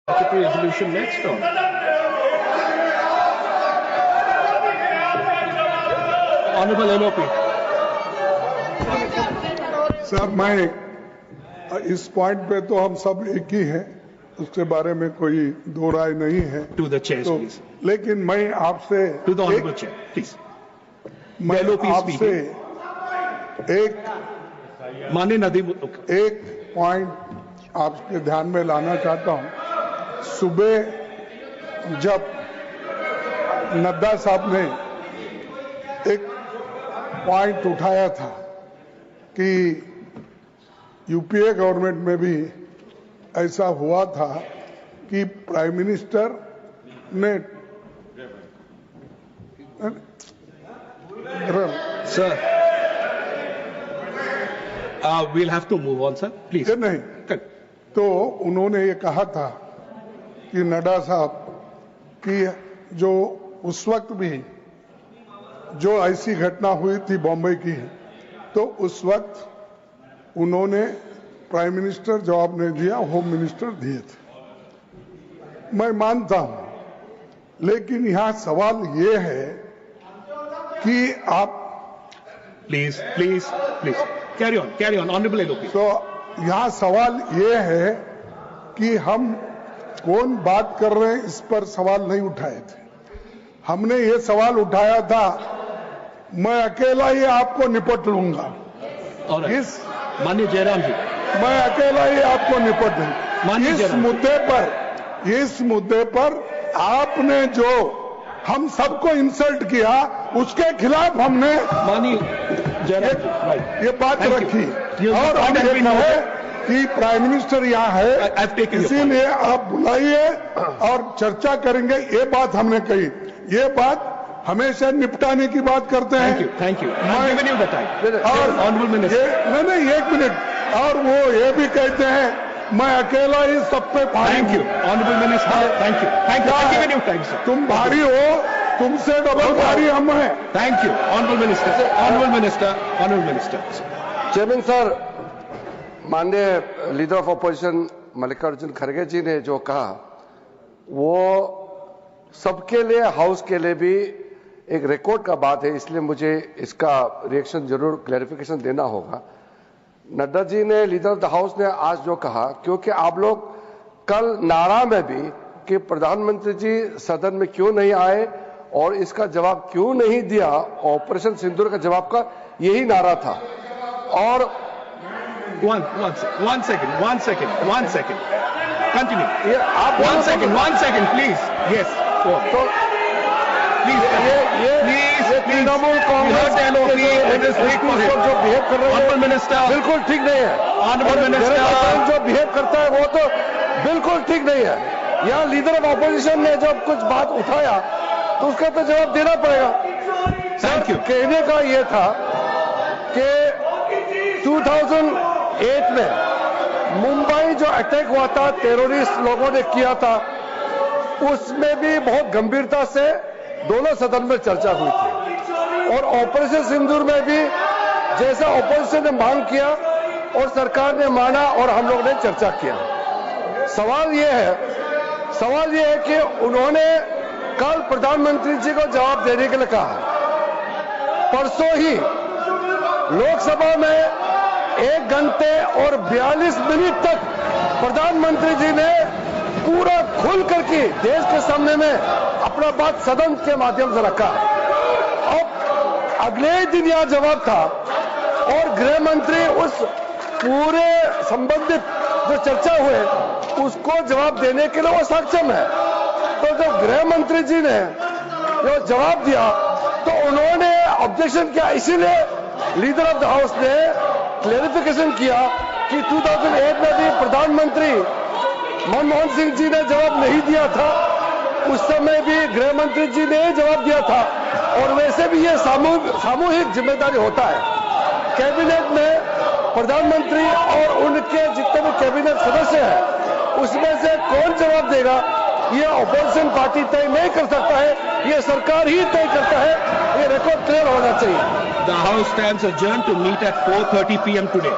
statutory resolution next or? Honorable LOP. Sir, मैं इस point पे तो हम सब एक ही हैं, उसके बारे में कोई दो राय नहीं है। To the chair, तो, please. लेकिन मैं आपसे To the honorable chair, please. मैं LOP आपसे एक माननीय नदीम एक पॉइंट आपके ध्यान में लाना चाहता हूं। सुबह जब नड्डा साहब ने एक पॉइंट उठाया था कि यूपीए गवर्नमेंट में भी ऐसा हुआ था कि प्राइम मिनिस्टर ने Sir, we'll have to move on, sir. Please. नहीं, तो उन्होंने ये कहा था कि नड्डा साहब कि जो उस वक्त भी जो ऐसी घटना हुई थी बॉम्बे की, तो उस वक्त उन्होंने प्राइम मिनिस्टर जवाब नहीं दिया, होम मिनिस्टर दिए थे। मैं मानता हूं, लेकिन यहां सवाल ये है कि आप Please, please, please. Carry on. Honorable LOP. तो यहां सवाल ये है कि हम कौन बात कर रहे हैं, इस पर सवाल नहीं उठाए थे। हमने ये सवाल उठाया था, मैं अकेला ही आपको निपट लूंगा। All right. इस माननीय जयराम जी, मैं अकेला ही आपको निपट माननीय लूंगा। इस मुद्दे पर आपने जो हम सबको इंसल्ट किया, उसके खिलाफ हमने माननीय जयराम जी, ये बात Thank you. रखी You- और हम ये कहे कि प्राइम मिनिस्टर यहाँ है, I've taken your इसीलिए आप बुलाइए और चर्चा करेंगे। ये बात हमने कही, ये बात हमेशा निपटाने की बात करते हैं। Thank you. I'm giving you the time. और Honorable Minister. नहीं, एक मिनट। और वो ये भी कहते हैं मैं अकेला ही सब पे भारी Thank you. हूं। Honorable Minister. Thank you. I'm giving you time, sir. तुम भारी हो, तुमसे डबल भारी हम हैं। Thank you. Honorable Minister. Honorable Minister. Honorable Minister. Chairman sir, माननीय लीडर ऑफ अपोजिशन मल्लिकार्जुन खड़गे जी ने जो कहा, वो सबके लिए, हाउस के लिए भी एक रिकॉर्ड का बात है, इसलिए मुझे इसका रिएक्शन जरूर क्लैरिफिकेशन देना होगा। नड्डा जी ने, लीडर ऑफ द हाउस ने आज जो कहा, क्योंकि आप लोग कल नारा में भी कि प्रधानमंत्री जी सदन में क्यों नहीं आए और इसका जवाब क्यों नहीं दिया, ऑपरेशन सिंदूर का जवाब का यही नारा था। और One second. Continue. ये आप One second, please. Yes. Go on. तो Please. Trinamool You Congress heard the LOP. Let us wait for him. जो बिहेव कर रहे Honorable हैं Minister. बिल्कुल ठीक नहीं है। Honorable और Minister. जनता जो बिहेव करता है वो तो बिल्कुल ठीक नहीं है। यहाँ लीडर ऑफ ऑपोजिशन ने जब कुछ बात उठाया तो उसका तो जवाब देना पड़ेगा। Thank you. कहने का ये था कि 2008 में मुंबई जो अटैक हुआ था, टेररिस्ट लोगों ने किया था, उसमें भी बहुत गंभीरता से दोनों सदन में चर्चा हुई थी। और ऑपरेशन सिंदूर में भी जैसा ऑपोजिशन ने मांग किया और सरकार ने माना और हम लोग ने चर्चा किया। सवाल यह है कि उन्होंने कल प्रधानमंत्री जी को जवाब देने के लिए कहा। परसों ही लोकसभा में 1 घंटे और 42 मिनट तक प्रधानमंत्री जी ने पूरा खुल करके देश के सामने में अपना बात सदन के माध्यम से रखा। अब अगले ही दिन यह जवाब था और गृह मंत्री उस पूरे संबंधित जो चर्चा हुए उसको जवाब देने के लिए वो सक्षम है। तो जब गृह मंत्री जी ने जो जवाब दिया तो उन्होंने ऑब्जेक्शन किया, इसीलिए लीडर ऑफ द हाउस ने क्लैरिफिकेशन किया कि 2008 में भी प्रधानमंत्री मनमोहन सिंह जी ने जवाब नहीं दिया था, उस समय भी गृह मंत्री जी ने जवाब दिया था। और वैसे भी ये सामूहिक जिम्मेदारी होता है। कैबिनेट में प्रधानमंत्री और उनके जितने भी कैबिनेट सदस्य हैं उसमें से कौन जवाब देगा, ये ऑपोजिशन पार्टी तय नहीं कर सकता है, ये सरकार ही तय करता है। ये रिकॉर्ड क्लियर होना चाहिए। The House stands adjourned to meet at 4:30 p.m. today.